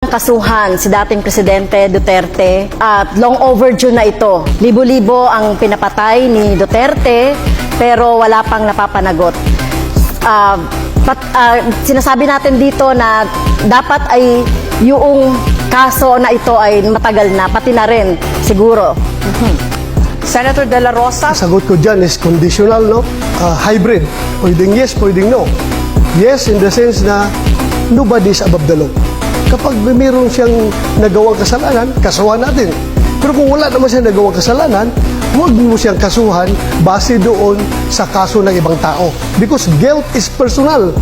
kasuhan si dating Presidente Duterte at long overdue na ito. Libo-libo ang pinapatay ni Duterte pero wala pang napapanagot. Sinasabi natin dito na dapat ay yung kaso na ito ay matagal na, pati na rin siguro. Senator De La Rosa? Sagot ko dyan is conditional, no? Hybrid. Pwedeng yes, pwedeng no. Yes, in the sense na nobody is above the law. Kapag mayroon siyang nagawang kasalanan, kasuhan natin. Pero kung wala naman siyang nagawang kasalanan, huwag mo siyang kasuhan base doon sa kaso ng ibang tao. Because guilt is personal.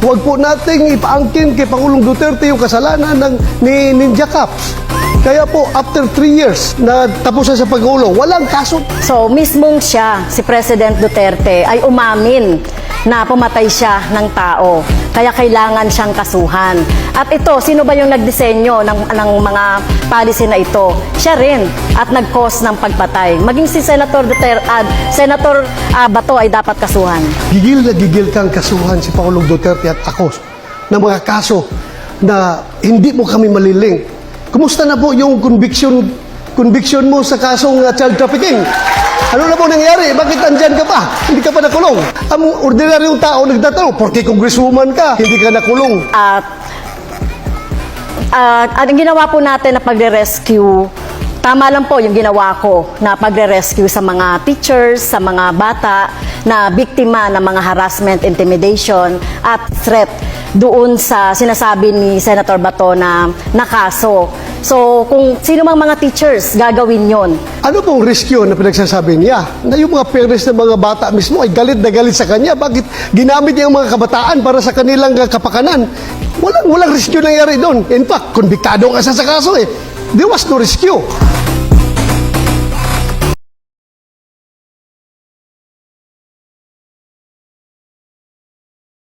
Huwag po nating ipaangkin kay Pangulong Duterte yung kasalanan ni Ninja Cups. Kaya po, after 3 years na tapos na sa pag-ulo, walang kaso. So, mismong siya, si President Duterte, ay umamin na pumatay siya ng tao. Kaya kailangan siyang kasuhan. At ito, sino ba yung nagdisenyo ng mga policy na ito? Siya rin. At nag-cause ng pagpatay. Maging si Senator Senator Bato ay dapat kasuhan. Gigil na gigil kang kasuhan si Pangulong Duterte at ako ng mga kaso na hindi mo kami maliling. Kumusta na po yung conviction mo sa kasong child trafficking? Ano na po nangyari? Bakit andyan ka pa? Hindi ka pa nakulong. Ang ordinaryong tao nagtatanong, porque congresswoman ka, hindi ka nakulong. At ang ginawa po natin na pagre-rescue, tama lang po yung ginawa ko na pagre-rescue sa mga teachers, sa mga bata na biktima ng mga harassment, intimidation at threat doon sa sinasabi ni Senator Bato na nakaso. So, kung sino mang mga teachers, gagawin yon. Ano pong rescue na pinagsasabi niya? Na yung mga parents ng mga bata mismo ay galit na galit sa kanya. Bakit ginamit niya ang mga kabataan para sa kanilang kapakanan? Walang rescue nangyari doon. In fact, konbiktado ka sa kaso eh. There was no rescue.